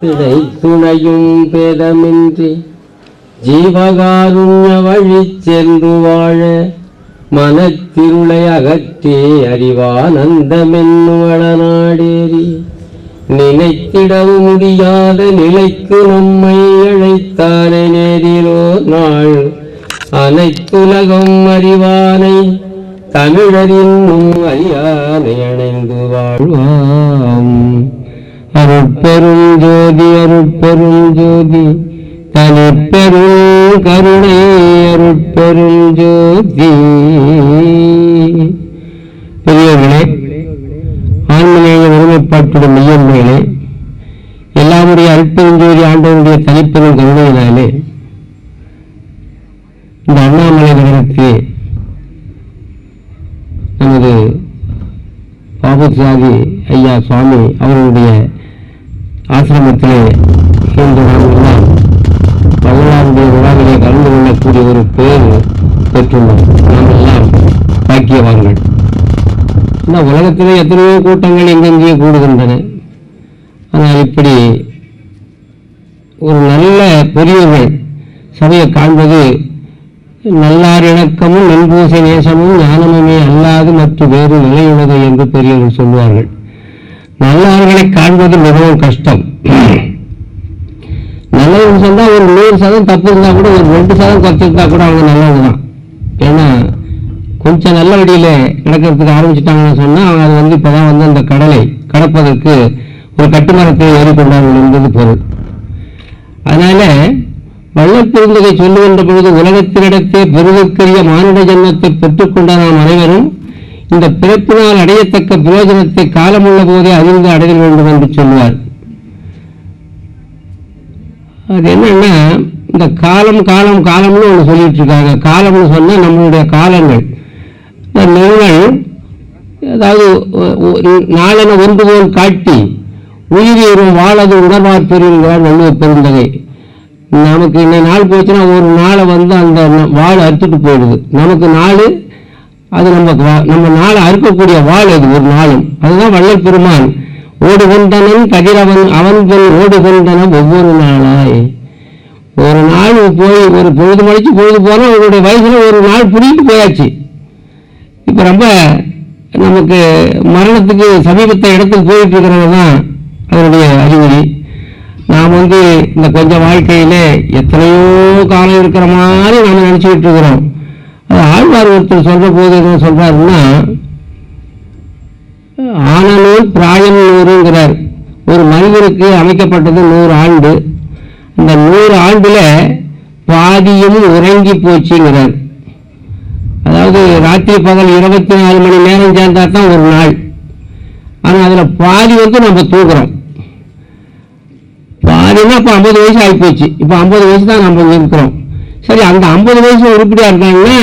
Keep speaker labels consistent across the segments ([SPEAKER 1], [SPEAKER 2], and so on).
[SPEAKER 1] பிழை துணையும் பேதமின்றி ஜீவகாருண்ய வழி சென்று வாழ மனத்திருளை அகற்றே அறிவானந்தமென்னும் வளநாடேறி நினைத்திடவும் முடியாத நிலைக்கு நம்மை அழைத்தானே நேரிலோ நாள் அனைத்துலகம் அறிவானை தமிழரின்னும் அறியானை அணைந்து வாழ்வாம். அருட்பெரும் ஜோதி அருட்பெரும் ஜோதி தனிப்பெரும் கருணை அருட்பெரும் ஜோதி. பெரியவர்களே, ஆன்மீக ஒருமைப்பாட்டுடைய மெய்யன்மைகளே, எல்லாருடைய அருட்பெரும் ஜோதி ஆண்டவருடைய தனிப்பெரும் கருணையினாலே இந்த அண்ணாமலை நகருக்கு நமது பாபுசாதி ஐயா சுவாமி அவர்களுடைய ஆசிரமத்திலே இன்று நாமெல்லாம் வரலாறுடைய விழாவிலே கலந்து கொள்ளக்கூடிய ஒரு பேர் பெற்றுள்ளோம். நாம் எல்லாம் பாக்கியவான்கள். இந்த உலகத்திலே எத்தனையோ கூட்டங்கள் எங்கெங்கே கூடுகின்றன. ஆனால் இப்படி ஒரு நல்ல பெரியவர்கள் சபையை காண்பது நல்லார் இணக்கமும் நன்பூசை நேசமும் ஞானமுமே அல்லாது மற்ற வேறு நிலையுள்ளது என்று பெரியவர்கள் சொல்வார்கள். நல்லார்களை காண்பது மிகவும் கஷ்டம். நல்லவங்க சொன்னால் ஒரு 100% தப்பு இருந்தால் கூட ஒரு 2% குறைச்சிருந்தா கூட அவங்க நல்லவங்க தான். ஏன்னா கொஞ்சம் நல்ல வழியில் கிடக்கிறதுக்கு ஆரம்பிச்சுட்டாங்கன்னு சொன்னால் அவங்க அது இப்போதான் அந்த கடலை கடப்பதற்கு ஒரு கட்டுமரத்தை ஏறிக்கொண்டார்கள் என்பது பொருள். அதனால வள்ளல் பெருந்தகை சொல்லுகின்ற பொழுது உலகத்தினிடத்தே பெருவற்கரிய மானிட ஜன்மத்தை பெற்றுக்கொண்ட நாம் அனைவரும் இந்த பிறப்பினால் அடையத்தக்க பிரயோஜனத்தை காலமுள்ள போதே அறிந்து அடைய வேண்டும் என்று சொல்லுவார். அது என்னன்னா, இந்த காலம் காலம் காலம்னு ஒன்று சொல்லிட்டு இருக்காங்க. காலம்னு சொன்னா நம்மளுடைய காலங்கள், நீங்கள் அதாவது நாளென ஒன்று போல் காட்டி உயிரியும் வாழது உணர்வார் பெறுகிறார் வள்ளுவர் பெருந்தகை. நமக்கு இன்னைக்கு நாள் போச்சுன்னா ஒரு நாளை அந்த வாழை அறுத்துட்டு போயிடுது. நமக்கு நாள் அது நம்ம நாளை அறுக்கக்கூடிய வாழ் அது ஒரு நாளும். அதுதான் வள்ளல் பெருமான் ஓடுகின்றனன் கதிரவன் அவன் பெண் ஓடுகின்றன ஒவ்வொரு நாளாய். ஒரு நாள் போய் ஒரு பொழுது மணிச்சு பொழுது போனால் அவருடைய வயசுல ஒரு நாள் புரியிட்டு போயாச்சு. இப்போ ரொம்ப நமக்கு மரணத்துக்கு சமீபத்த இடத்துக்கு போயிட்டு இருக்கிறது தான் அதனுடைய அறிகுறி. நாம் இந்த கொஞ்சம் வாழ்க்கையில எத்தனையோ காலம் இருக்கிற மாதிரி நம்ம நினைச்சுக்கிட்டு இருக்கிறோம். அது ஆழ்வார் ஒருத்தர் சொல்ற போது என்ன சொல்றாருன்னா, ஆனநூல் பிராயம் 100ங்கிறார். ஒரு மனிதனுக்கு அமைக்கப்பட்டது 100 ஆண்டு. இந்த 100 ஆண்டுல பாதியும் உறங்கி போச்சுங்கிறார். அதாவது ராத்திரி பகல் 24 மணி நேரம் சேர்ந்தா தான் ஒரு நாள். ஆனா அதுல பாதி நம்ம தூக்குறோம். பாதினா இப்போ 50 வயசு ஆகிப்போச்சு. இப்போ 50 வயசு தான் நம்ம இருக்கிறோம். சரி, அந்த 50 வயசு உருப்படியா இருக்காங்கன்னா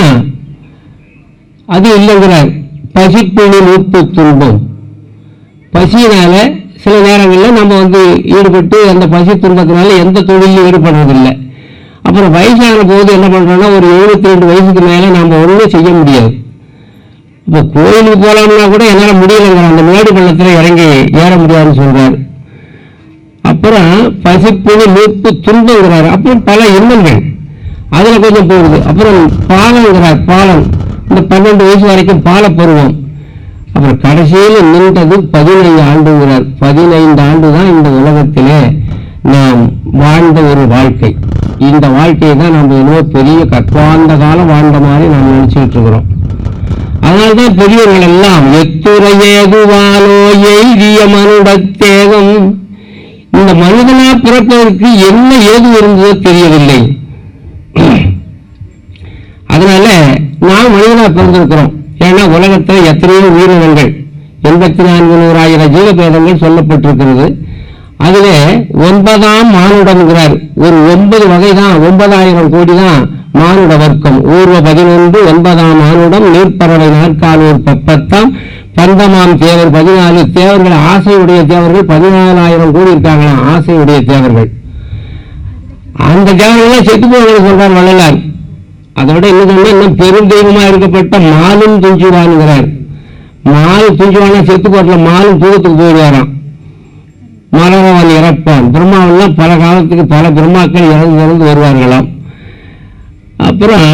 [SPEAKER 1] அது இல்லைங்கிறார். பசிப்பிணி மூப்பு துன்பம். பசியினால சில நேரங்களில் நம்ம ஈடுபட்டு அந்த பசி துன்பத்தினால எந்த தொழிலும் ஈடுபடுறதில்லை. அப்புறம் வயசான போது என்ன பண்றோம்னா, ஒரு 72 வயசுக்கு மேலே நம்ம ஒன்றும் செய்ய முடியாது. இப்போ கோயிலுக்கு போகலாம்னா கூட என்னால் முடியலைங்கிற, அந்த மேடு பள்ளத்தில் இறங்கி ஏற முடியாதுன்னு சொல்றாரு. அப்புறம் பசிப்பிணி மூப்பு துன்பங்கிறார். அப்புறம் பல இன்னல்கள் அதுல கொஞ்சம் போகுது. அப்புறம் பாலங்கிறார். பாலம் இந்த 12 வயசு வரைக்கும் பால பருவம். அப்புறம் கடைசியில் நின்றது 15 ஆண்டுங்கிறார். 15 ஆண்டு தான் இந்த உலகத்திலே நாம் வாழ்ந்த ஒரு வாழ்க்கை. இந்த வாழ்க்கையை தான் நம்ம இன்னும் பெரிய கற்பாந்த காலம் வாழ்ந்த மாதிரி நாம் நினைச்சுட்டு இருக்கிறோம். அதனால்தான் பெரியவர்கள் எல்லாம் எத்துறையேதுவானோ எய்திய மனுடத்தேகம், இந்த மனிதனா பிறப்பதற்கு என்ன ஏது இருந்ததோ தெரியவில்லை. அதனால நாம் மனிதனா பிறந்திருக்கிறோம். ஏன்னா உலகத்தில் எத்தனையோ உயிரினங்கள் 84,100,000 ஜீவபேதங்கள் சொல்லப்பட்டிருக்கிறது. அதுல 9ஆம் மானுடம்ங்கிறார். ஒரு 9 வகை தான், 9,000 கோடி தான் மானுட வர்க்கம். ஊர்வ 11 9ஆம் மானுடம் நீர்ப்பறவை நாற்காலூர் பப்பத்தாம் பந்தமாம் தேவர் 14 தேவர்கள். ஆசையுடைய தேவர்கள் 14,000 கோடி இருக்காங்களாம். ஆசையுடைய தேவர்கள். அந்த தேவர்கள் செத்து போவர்கள் சொல்றார் வள்ளலார். அதோட இன்னும் பெரும் தெய்வமா இருக்கப்பட்ட மாலும் துஞ்சுவான்கிறார். மால் துஞ்சுவானா செத்து போட்டல, மாலும் தூரத்துக்கு போயிடுவாராம். மலரவன் இறப்பான். பிரம்மாவெல்லாம் பல காலத்துக்கு பல பிரம்மாக்கள் இறந்து வருவார்களாம். அப்புறம்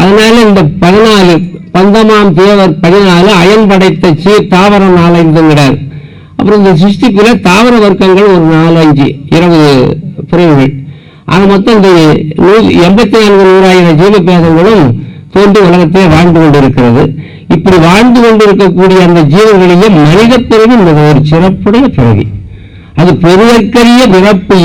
[SPEAKER 1] அதனால இந்த 14 பந்தமாம் தேவர் 14 அயன் படைத்த சீர் தாவரம் 4-5. அப்புறம் இந்த சிருஷ்டிப்புல தாவர வர்க்கங்கள் ஒரு 4-5 20 பிரிவுகள். ஆக மொத்தம் இந்த 84,100,000 ஜீவபேதங்களும் தோன்றி உலகத்தை வாழ்ந்து கொண்டிருக்கிறது. இப்படி வாழ்ந்து கொண்டிருக்கக்கூடிய அந்த ஜீவர்களிலே மனித பிறவி ஒரு சிறப்புடைய பிறவி. அது பெருவற்கரிய பிறப்பு.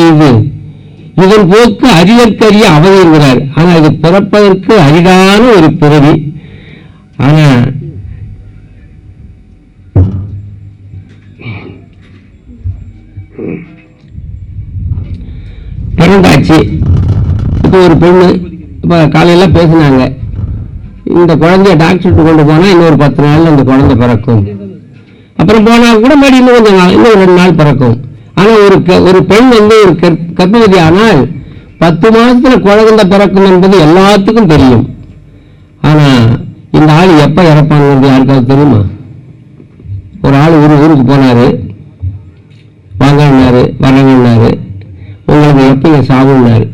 [SPEAKER 1] இதன் போக்கு அறிவற்கரிய அவதி என்கிறார். ஆனா இது பிறப்பதற்கு அரிதான ஒரு பிறவி. ஆனா பிறந்தாச்சு. இப்போ ஒரு பொண்ணு இப்போ காலையில பேசினாங்க, இந்த குழந்தைய டாக்டர்கிட்ட கொண்டு போனா இன்னொரு 10 நாள்ல இந்த குழந்தை பிறக்கும். அப்புறம் போனா கூட மறுபடியும் இன்னும் கொஞ்சம் நாள், இன்னும் 2 நாள் பிறக்கும். ஆனா ஒரு பெண் ஒரு கர்ப்பவதி ஆனால் 10 மாசத்துல குழந்தை பிறக்கும் என்பது எல்லாத்துக்கும் தெரியும். ஆனா இந்த ஆள் எப்ப இறப்பாங்க யாருக்காவது தெரியுமா? ஒரு ஆள் ஊருக்கு போனாரு, வாங்கினாரு வரங்கன்னாரு, உங்களுக்கு எப்ப சாவுன்னாரு.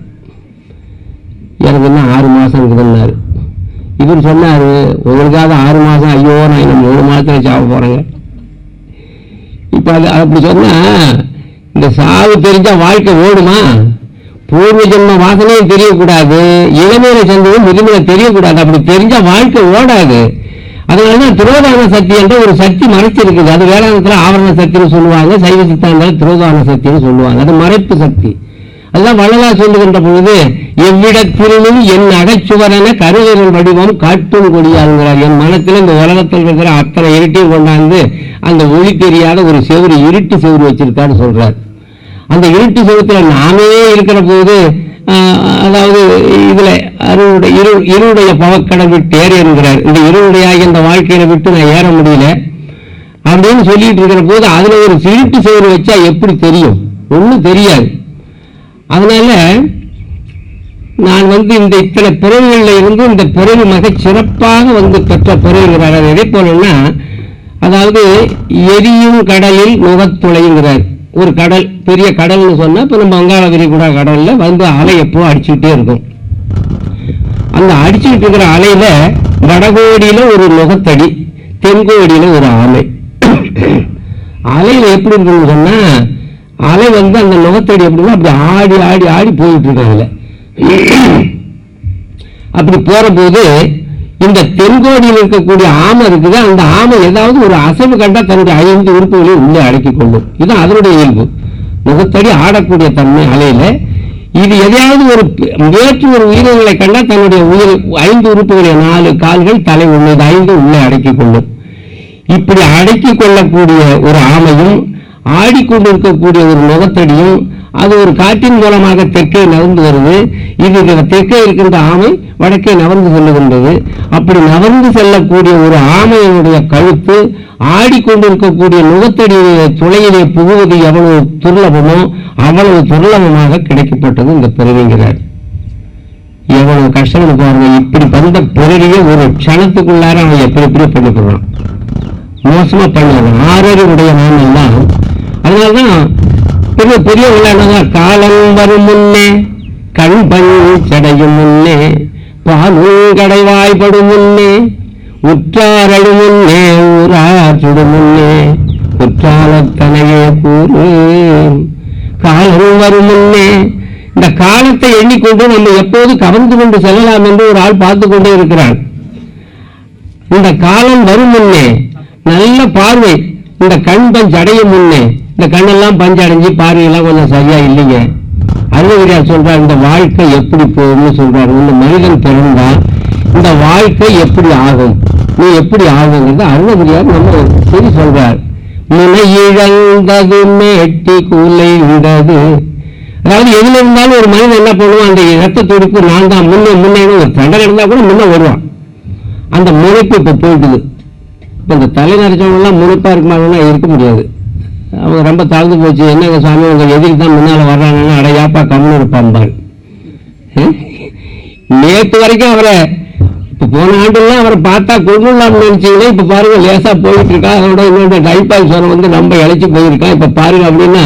[SPEAKER 1] எனக்கு என்ன 6 மாசம் இருக்குதுன்னாரு. இவர் சொன்னாரு, உங்களுக்காக 6 மாசம், ஐயோ நான் இன்னும் 3 மாசத்துல சாவ போறேங்க. இப்ப அது அப்படி சொன்னா இந்த சாவு தெரிஞ்சா வாழ்க்கை ஓடுமா? பூர்வ ஜென்ம வாசனையும் தெரியக்கூடாது, இளமையில செஞ்சதும் முதுமையில தெரியக்கூடாது. அப்படி தெரிஞ்சா வாழ்க்கை ஓடாது. அதனாலதான் திரோதான சக்தி என்ற ஒரு சக்தி மறைச்சிருக்குது. அது வேளாணத்துல ஆவரண சக்தின்னு சொல்லுவாங்க, சைவ சித்தாந்தத்தில் திரோதான சக்தின்னு சொல்லுவாங்க. அது மறைப்பு சக்தி. அதுதான் வள்ளலார் சொல்லுகின்ற பொழுது, எவ்விடத்திலும் என் அகச்சுவரென கருவிரல் வடிவம் காட்டும் கொடியாளுங்கிறார். என் மனத்தில் இந்த உலகத்தில் இருக்கிற அத்தனை இருட்டையும் கொண்டாந்து அந்த ஒளி தெரியாத ஒரு செவுறு, இருட்டு செவுறு வச்சிருக்கான்னு சொல்றார். அந்த இருட்டு செவத்துல நாமே இருக்கிற போது, அதாவது இதுல இருளுடைய பவக்கடல் விட்டு ஏற என்கிறார். இந்த இருளுடையாக இந்த வாழ்க்கையில விட்டு நான் ஏற முடியல அப்படின்னு சொல்லிட்டு இருக்கிற போது அதுல ஒரு இருட்டு செவுறு வச்சா எப்படி தெரியும்? ஒன்றும் தெரியாது. அதனால நான் இந்த இத்தனை பிறவிகளில் இருந்து இந்த பிறவி மிக சிறப்பாக பெற்ற பிறவிங்கிறார். அது எதை போலன்னா, அதாவது எரியும் கடலில் நுகத்துளைங்கிறார். ஒரு கடல், பெரிய கடல்னு சொன்னா இப்ப நம்ம வங்காள விரிகுடா கடல்ல அலை எப்போ அடிச்சுக்கிட்டே இருக்கும். அந்த அடிச்சுக்கிட்டு இருக்கிற அலையில வடகோடியில ஒரு நுகத்தடி, தென்கோடியில ஒரு ஆமை. அலையில எப்படி இருக்குன்னு சொன்னா, அலை அந்த நுகத்தடி எப்படின்னா அப்படி ஆடி ஆடி ஆடி போயிட்டு இருக்காங்கல்ல. அப்படி போற போது இந்த தென்கோடியில் இருக்கக்கூடிய ஆமை இருக்குது. அந்த ஆமை ஏதாவது ஒரு அசைவு கண்டா தன்னுடைய 5 உறுப்புகளையும் உள்ளே அடக்கிக் கொள்ளும். இதுதான் அதனுடைய இயல்பு. முகத்தடி ஆடக்கூடிய தன்மை அலையில. இது எதையாவது வேற்று ஒரு உயிரினங்களை கண்டா தன்னுடைய 5 உறுப்புகளை, 4 கால்கள், தலை 1, 5 உள்ளே அடக்கிக் கொள்ளும். இப்படி அடக்கிக் கொள்ளக்கூடிய ஒரு ஆமையும் ஆடிக்கொண்டிருக்கக்கூடிய ஒரு முகத்தடியும் அது ஒரு காற்றின் மூலமாக தெற்கே நகர்ந்து வருது. இது தெற்கே இருக்கின்ற ஆமை வடக்கே நகர்ந்து செல்லுகின்றது. அப்படி நகர்ந்து செல்லக்கூடிய ஒரு ஆமையினுடைய கழுத்து ஆடிக்கொண்டிருக்கக்கூடிய நுகத்தடியுடைய துளையிலே புகுவது எவ்வளவு துர்லபமோ அவ்வளவு துர்லபமாக கிடைக்கப்பட்டது இந்த பிறவிங்கிறார். எவ்வளவு கஷ்டம் பாருங்க. இப்படி வந்த பிறவியை ஒரு க்ஷணத்துக்குள்ளார அவன் எப்படி பண்ணிக்கிறான், மோசமா பண்ணுவான். 6 உடைய நாமெல்லாம். அதனால்தான் பெரிய விளையாடுதான், காலம் வரும் முன்னே கண் பஞ்சடையும் முன்னே பாலும் கடைவாய்ப்படும் முன்னே உற்றாரடும் முன்னே ஊரார் சுடும் முன்னே குற்றாலத்தனையே கூறு. காலம் வரும் முன்னே, இந்த காலத்தை எண்ணிக்கொண்டு நம்ம எப்போது கவர்ந்து கொண்டு செல்லலாம் என்று ஒரு ஆள் பார்த்து கொண்டே இருக்கிறார். இந்த காலம் வரும் முன்னே நல்ல பார்வை, இந்த கண் பஞ்சு அடையும் முன்னே. இந்த கண்ணெல்லாம் பஞ்சு அடைஞ்சு பார்வையெல்லாம் கொஞ்சம் சரியா இல்லைங்க. அருணகிரியார் சொல்றார், இந்த வாழ்க்கை எப்படி போகும்னு சொல்றாரு. இந்த மனிதன் பிறந்தா இந்த வாழ்க்கை எப்படி ஆகும், நீ எப்படி ஆகுங்கிறது அருணகிரியார் நம்ம சரி சொல்றார். முனை இழந்தது மேட்டி குலைந்தது. அதாவது எதுல இருந்தாலும் ஒரு மனிதன் என்ன பண்ணுவான், அந்த இரத்த துடிப்பு நான் தான் முன்னே ஒரு தண்டனை இருந்தா கூட முன்ன வருவான். அந்த முனைப்பு இப்ப போயிட்டுது. இப்ப இந்த தலை நரைச்சவங்கெல்லாம் முனைப்பா இருக்குமானா இருக்க முடியாது. அவங்க ரொம்ப தாழ்ந்து போச்சு. என்னங்க சுவாமி உங்க எதிரி தான் முன்னால வர்றாங்கன்னா அடையாப்பா கம்னு இருப்பாம்பாள். நேற்று வரைக்கும் அவரை இப்போ போன ஆண்டுலாம் அவரை பார்த்தா கொண்டுலாம்னு நினைச்சீங்கன்னா இப்போ பாருங்க லேசாக போயிட்டு இருக்கா. அதோட இன்னொரு டைபால் சோரம் வந்து நம்ம இழைச்சி போயிருக்கான். இப்போ பாருங்க அப்படின்னா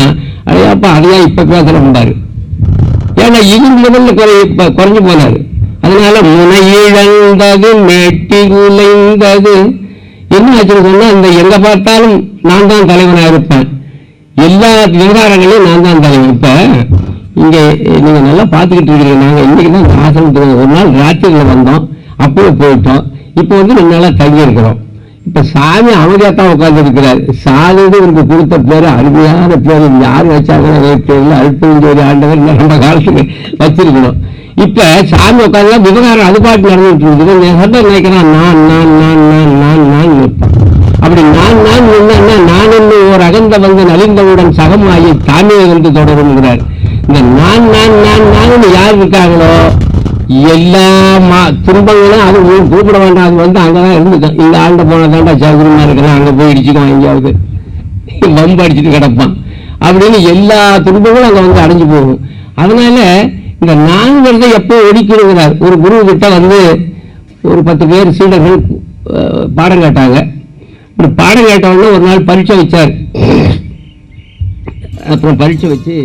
[SPEAKER 1] அடையாப்பா அதையா இப்போ பேசுகிறோம்பாரு. ஏன்னா இது முதல்ல குறைஞ்சு போனாரு. அதனால முனை இழந்தது மேட்டி உலைந்தது என்ன ஆச்சுன்னு சொன்னா, இந்த எங்க பார்த்தாலும் நான் தான் தலைவனாக இருப்பேன், எல்லா விவகாரங்களையும் நான் தான் தலைவன். இப்ப இங்க நீங்க நல்லா பார்த்துக்கிட்டு இருக்கிறீங்க. நாங்க இன்னைக்கு தான் இந்த ஆசிரமத்துக்கு ஒரு நாள் ராத்திரியில் வந்தோம், அப்பவே போயிட்டோம். இப்போ வந்து 2 நாளா தங்கி இருக்கிறோம். இப்ப சாமி அமைதியாத்தான் உட்கார்ந்து இருக்கிறார். சாமிக்கு இவருக்கு கொடுத்த பேரு அருமையான பேர். யாரு வச்சாங்கன்னு தெரியல. அழுத்தஞ்சோதி ஆண்டவர் நம்ம காலத்துக்கு வச்சிருக்கணும். இப்ப சாமி உட்காந்து விவகாரம் அது பாட்டு நடந்துட்டு இருக்குது. சட்டம் நினைக்கிறான் நான் நான் நான் நான் நான் நான் நிற்பான். அப்படி நான் நான் என்னன்னா நான் என்று ஒரு அகந்த வந்து நலிந்தவுடன் சகமாகி தானே வந்து தொடருங்கிறார். இந்த நான் நான் நான் நான் யார் இருக்காங்களோ எல்லா துன்பங்களும் அது கூப்பிட வேண்டாம். அது வந்து அங்கதான் இருந்துக்கும். இந்த ஆண்ட போனதாண்டா சௌகரியமா இருக்கலாம், அங்க போய் இடிச்சுக்குவான், எங்கேயாவது வம்பு அடிச்சுட்டு கிடப்பான் அப்படின்னு எல்லா துன்பங்களும் அங்க வந்து அடைஞ்சு போகும். அதனால இந்த நான்கிறத எப்போ ஒழிக்கிறார். ஒரு குரு கிட்ட வந்து ஒரு 10 பேர் சீடர்கள் பாடம் கேட்டாங்க. இப்படி பாடம் கேட்டவொடனே ஒரு நாள் பரீட்சை வச்சார். அப்புறம் பரீட்சை வச்சு